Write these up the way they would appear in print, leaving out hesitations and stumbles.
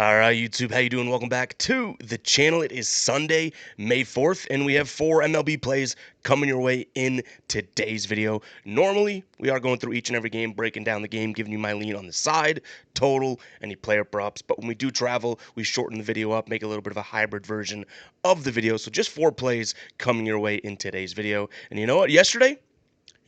All right, YouTube, how you doing? Welcome back to the channel. It is Sunday, May 4th, and we have 4 MLB plays coming your way in today's video. Normally, we are going through each and every game, breaking down the game, giving you my lean on the side, total, any player props. But when we do travel, we shorten the video up, make a little bit of a hybrid version of the video. So just 4 plays coming your way in today's video. And you know what? Yesterday,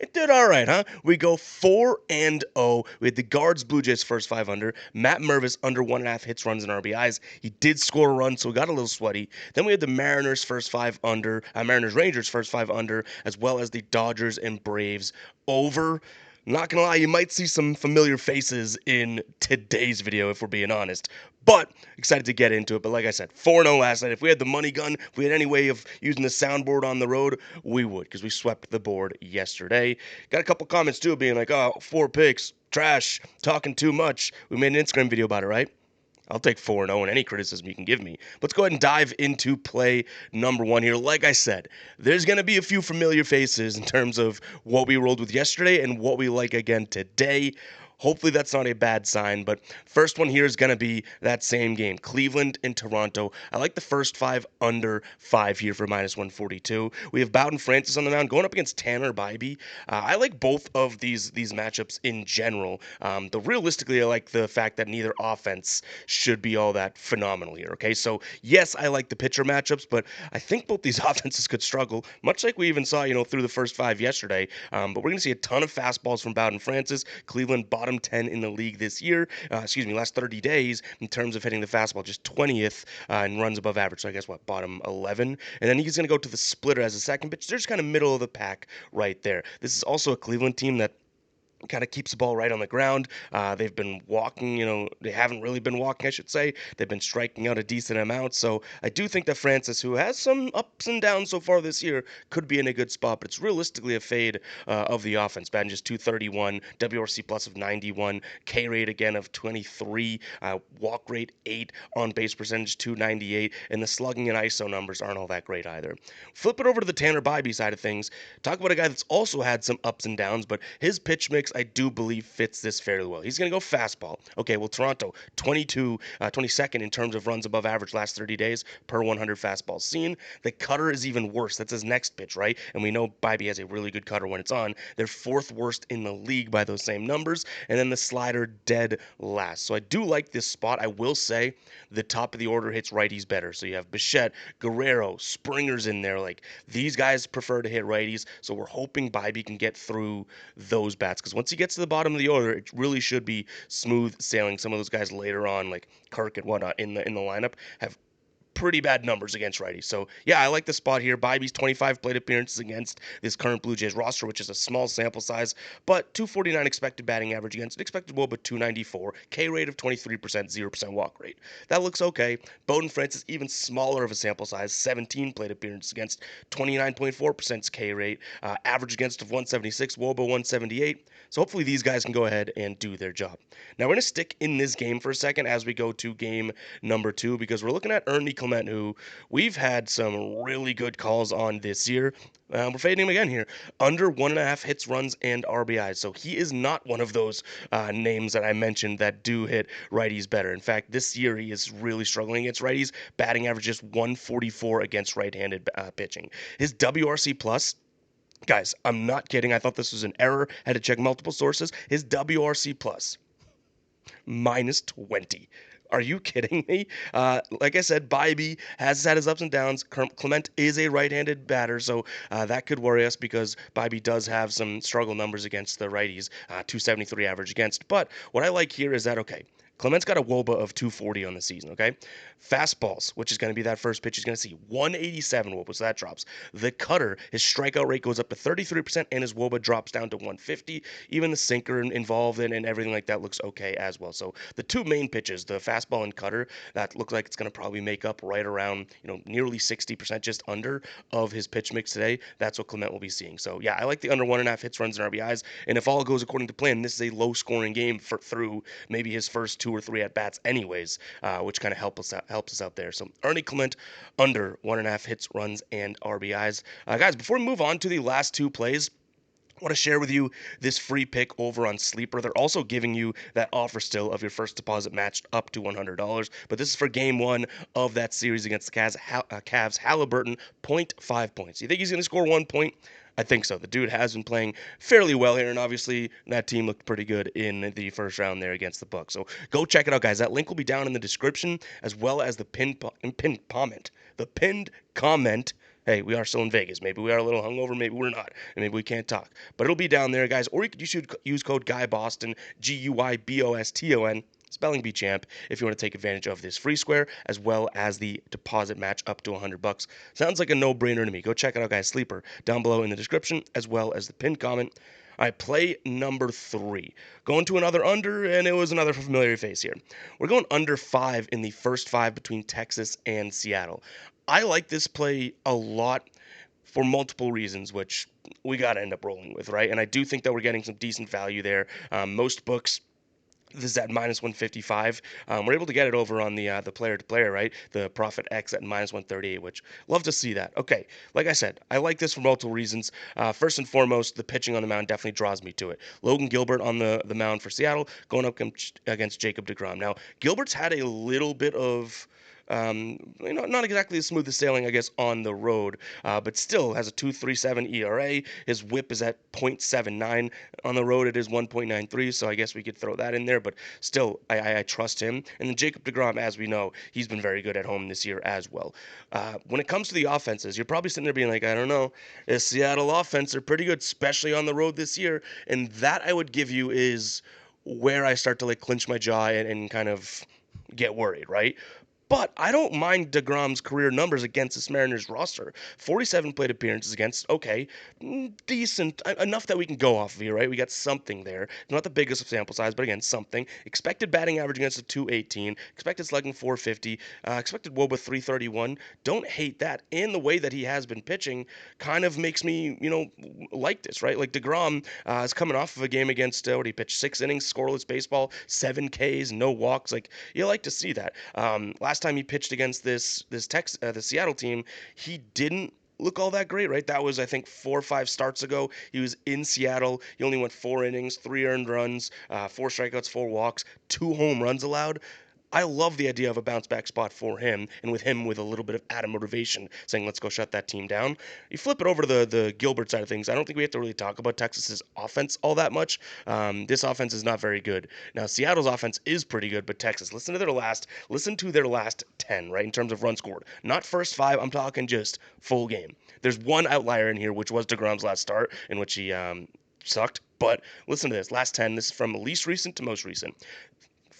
it did all right, huh? We go 4-0. We had the Guards Blue Jays first 5 under. Matt Mervis under 1.5 hits, runs, and RBIs. He did score a run, so we got a little sweaty. Then we had the Mariners first 5 under, Mariners Rangers first 5 under, as well as the Dodgers and Braves over. Not gonna lie, you might see some familiar faces in today's video if we're being honest. But excited to get into it. But like I said, 4-0 last night. If we had the money gun, if we had any way of using the soundboard on the road, we would, because we swept the board yesterday. Got a couple comments too, being like, "Oh, 4 picks, trash, talking too much." We made an Instagram video about it, right? I'll take 4-0 and any criticism you can give me. Let's go ahead and dive into play number 1 here. Like I said, there's going to be a few familiar faces in terms of what we rolled with yesterday and what we like again today. Hopefully that's not a bad sign, but first one here is going to be that same game, Cleveland and Toronto. I like the first 5 under 5 here for -142. We have Bowden Francis on the mound going up against Tanner Bybee. I like both of these matchups in general. Though realistically, I like the fact that neither offense should be all that phenomenal here. Okay, so yes, I like the pitcher matchups, but I think both these offenses could struggle, much like we even saw, through the first 5 yesterday. But we're going to see a ton of fastballs from Bowden Francis. Cleveland bottom 10 in the league this year, last 30 days in terms of hitting the fastball, just 20th in runs above average. So I guess bottom 11. And then he's going to go to the splitter as a second pitch. They're just kind of middle of the pack right there. This is also a Cleveland team that kind of keeps the ball right on the ground. They've been walking, they haven't really been walking, I should say. They've been striking out a decent amount. So I do think that Francis, who has some ups and downs so far this year, could be in a good spot. But it's realistically a fade of the offense. Batting just 231, WRC plus of 91, K rate again of 23, walk rate 8, on base percentage 298, and the slugging and ISO numbers aren't all that great either. Flip it over to the Tanner Bybee side of things. Talk about a guy that's also had some ups and downs, but his pitch mix I do believe fits this fairly well. He's going to go fastball. Okay, well, Toronto, 22nd in terms of runs above average last 30 days per 100 fastballs seen. The cutter is even worse. That's his next pitch, right? And we know Bybee has a really good cutter when it's on. They're 4th worst in the league by those same numbers. And then the slider dead last. So I do like this spot. I will say the top of the order hits righties better. So you have Bichette, Guerrero, Springer's in there. Like, these guys prefer to hit righties. So we're hoping Bybee can get through those bats, because once he gets to the bottom of the order, it really should be smooth sailing. Some of those guys later on, like Kirk and whatnot, in the lineup, have pretty bad numbers against righties. So yeah, I like the spot here. Bybee's 25 plate appearances against this current Blue Jays roster, which is a small sample size, but 249 expected batting average against an expected WOBA 294, K rate of 23%, 0% walk rate. That looks okay. Bowden Francis, even smaller of a sample size, 17 plate appearances against 29.4% K rate, average against of 176, WOBA 178. So hopefully these guys can go ahead and do their job. Now we're going to stick in this game for a second as we go to game number 2, because we're looking at Ernie Clement, who we've had some really good calls on this year. We're fading him again here. Under 1.5 hits, runs, and RBIs. So he is not one of those names that I mentioned that do hit righties better. In fact, this year he is really struggling against righties. Batting average just 144 against right-handed pitching. His WRC plus, guys, I'm not kidding. I thought this was an error. Had to check multiple sources. His WRC plus, -20. Are you kidding me? Like I said, Bybee has had his ups and downs. Clement is a right-handed batter, so that could worry us, because Bybee does have some struggle numbers against the righties, 273 average against. But what I like here is that, okay, Clement's got a WOBA of 240 on the season, okay? Fastballs, which is going to be that first pitch, he's going to see 187 WOBA, so that drops. The cutter, his strikeout rate goes up to 33%, and his WOBA drops down to 150. Even the sinker involved and everything like that looks okay as well. So the two main pitches, the fastball and cutter, that look like it's going to probably make up right around, nearly 60%, just under, of his pitch mix today. That's what Clement will be seeing. So yeah, I like the under 1.5 hits, runs, and RBIs. And if all goes according to plan, this is a low-scoring game through maybe his first 2 or 3 at bats, anyways, which kind of helps us out there. So Ernie Clement under 1.5 hits, runs, and RBIs. Guys, before we move on to the last 2 plays, I want to share with you this free pick over on Sleeper. They're also giving you that offer still of your first deposit matched up to $100. But this is for game one of that series against the Cavs. Halliburton, 0.5 points. You think he's going to score 1 point? I think so. The dude has been playing fairly well here, and obviously that team looked pretty good in the first round there against the Bucks. So go check it out, guys. That link will be down in the description, as well as the pinned comment. The pinned comment. Hey, we are still in Vegas. Maybe we are a little hungover. Maybe we're not. And maybe we can't talk. But it'll be down there, guys. Or you should use code GUYBOSTON, GUYBOSTON, spelling bee champ, if you want to take advantage of this free square, as well as the deposit match up to $100. Sounds like a no-brainer to me. Go check it out, guys. Sleeper down below in the description, as well as the pinned comment. All right, play number 3. Going to another under, and it was another familiar face here. We're going under 5 in the first 5 between Texas and Seattle. I like this play a lot for multiple reasons, which we got to end up rolling with, right? And I do think that we're getting some decent value there. Most books, this is at minus 155. We're able to get it over on the player to player, right? The Profit X at minus 138, which love to see that. Okay, like I said, I like this for multiple reasons. First and foremost, the pitching on the mound definitely draws me to it. Logan Gilbert on the mound for Seattle, going up against Jacob deGrom. Now, Gilbert's had a little bit of not exactly as smooth as sailing, I guess, on the road, but still has a 2.37 ERA. His WHIP is at 0.79. On the road, it is 1.93, so I guess we could throw that in there, but still, I trust him. And then Jacob deGrom, as we know, he's been very good at home this year as well. When it comes to the offenses, you're probably sitting there being like, I don't know, the Seattle offense are pretty good, especially on the road this year, and that I would give you is where I start to like clinch my jaw and kind of get worried, right? But I don't mind deGrom's career numbers against this Mariners roster. 47 plate appearances against, okay, decent, enough that we can go off of here, right? We got something there. Not the biggest of sample size, but again, something. Expected batting average against a 218. Expected slugging 450. Expected WOBA 331. Don't hate that. And the way that he has been pitching kind of makes me, like this, right? Like deGrom is coming off of a game against, what he pitched? 6 innings, scoreless baseball, 7 Ks, no walks. Like, you like to see that. Last time he pitched against the Seattle team, he didn't look all that great, right? That was, I think, 4 or 5 starts ago. He was in Seattle. He only went 4 innings, 3 earned runs, 4 strikeouts, 4 walks, 2 home runs allowed. I love the idea of a bounce back spot for him, and with him with a little bit of added motivation, saying let's go shut that team down. You flip it over to the Gilbert side of things. I don't think we have to really talk about Texas's offense all that much. This offense is not very good. Now Seattle's offense is pretty good, but Texas, listen to their last 10, right, in terms of runs scored. Not first 5. I'm talking just full game. There's one outlier in here, which was deGrom's last start, in which he sucked. But listen to this. Last 10. This is from least recent to most recent.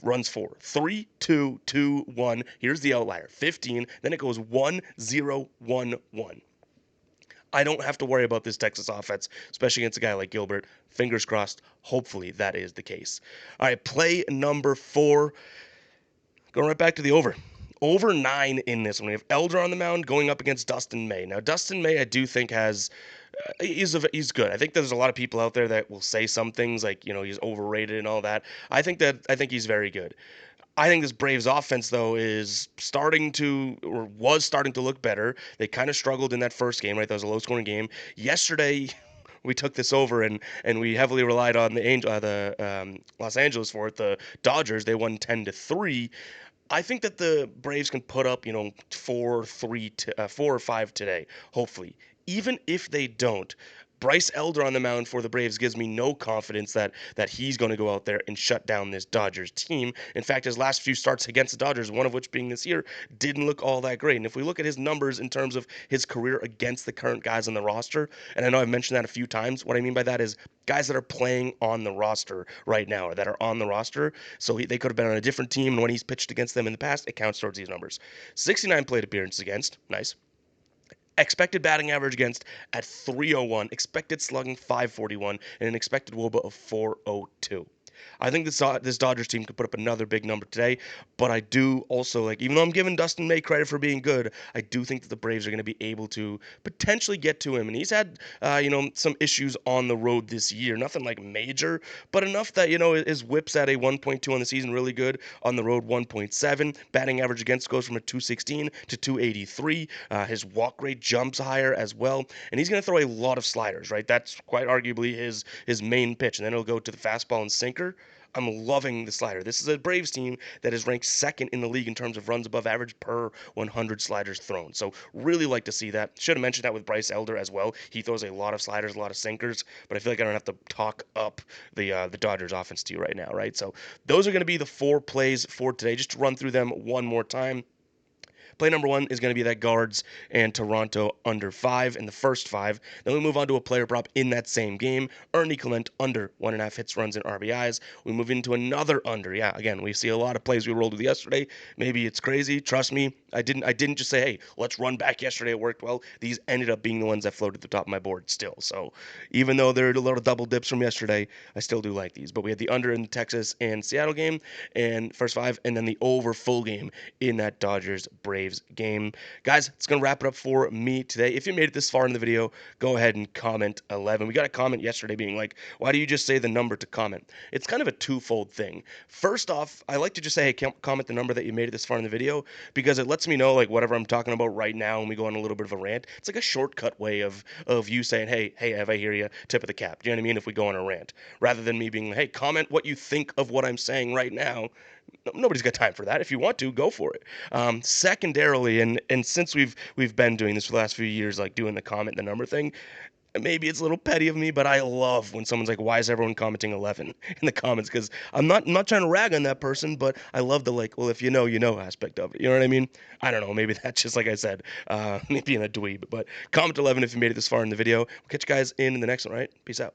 Runs for 3, 2, 2, 1. Here's the outlier 15. Then it goes 1, 0, 1, 1. I don't have to worry about this Texas offense, especially against a guy like Gilbert. Fingers crossed. Hopefully that is the case. All right, play number 4. Going right back to the over. Over 9 in this one. We have Elder on the mound going up against Dustin May. Now, Dustin May, I do think he's good. I think there's a lot of people out there that will say some things like, he's overrated and all that. I think he's very good. I think this Braves offense, though, is was starting to look better. They kind of struggled in that first game, right? That was a low-scoring game. Yesterday, we took this over and we heavily relied on the Los Angeles for it. The Dodgers, they won 10-3. I think that the Braves can put up, 4 or 5 today, hopefully. Even if they don't, Bryce Elder on the mound for the Braves gives me no confidence that he's going to go out there and shut down this Dodgers team. In fact, his last few starts against the Dodgers, one of which being this year, didn't look all that great. And if we look at his numbers in terms of his career against the current guys on the roster, and I know I've mentioned that a few times, what I mean by that is guys that are playing on the roster right now or that are on the roster. So they could have been on a different team, and when he's pitched against them in the past, it counts towards these numbers. 69 plate appearances against. Nice. Expected batting average against at 301, expected slugging 541, and an expected WOBA of 402. I think this Dodgers team could put up another big number today, but I do also like, even though I'm giving Dustin May credit for being good, I do think that the Braves are going to be able to potentially get to him. And he's had, some issues on the road this year. Nothing like major, but enough that, his whip's at a 1.2 on the season, really good. On the road, 1.7. Batting average against goes from a 216 to 283. His walk rate jumps higher as well. And he's going to throw a lot of sliders, right? That's quite arguably his main pitch. And then he'll go to the fastball and sinker. I'm loving the slider. This is a Braves team that is ranked second in the league in terms of runs above average per 100 sliders thrown. So really like to see that. Should have mentioned that with Bryce Elder as well. He throws a lot of sliders, a lot of sinkers, but I feel like I don't have to talk up the Dodgers offense to you right now, right? So those are going to be the 4 plays for today. Just to run through them one more time. Play number 1 is going to be that Guards and Toronto under 5 in the first 5. Then we move on to a player prop in that same game. Ernie Clement under 1.5 hits, runs, and RBIs. We move into another under. Yeah, again, we see a lot of plays we rolled with yesterday. Maybe it's crazy. Trust me, I didn't just say, hey, let's run back yesterday. It worked well. These ended up being the ones that floated to the top of my board still. So even though there are a lot of double dips from yesterday, I still do like these. But we had the under in the Texas and Seattle game and first 5, and then the over full game in that Dodgers Braves game. Guys, it's going to wrap it up for me today. If you made it this far in the video, go ahead and comment 11. We got a comment yesterday being like, why do you just say the number to comment? It's kind of a twofold thing. First off, I like to just say, hey, comment the number that you made it this far in the video, because it lets me know like whatever I'm talking about right now when we go on a little bit of a rant. It's like a shortcut way of you saying, hey, have I hear you, tip of the cap. Do you know what I mean? If we go on a rant, rather than me being, hey, comment what you think of what I'm saying right now. Nobody's got time for that. If you want to, go for it. Secondarily, and since we've been doing this for the last few years, like doing the comment the number thing, maybe it's a little petty of me, but I love when someone's like, why is everyone commenting 11 in the comments? Because I'm not trying to rag on that person, but I love the like, well, if you know aspect of it. You know what I mean? I don't know. Maybe that's just like I said, me being a dweeb. But comment 11 if you made it this far in the video. We'll catch you guys in the next one, right? Peace out.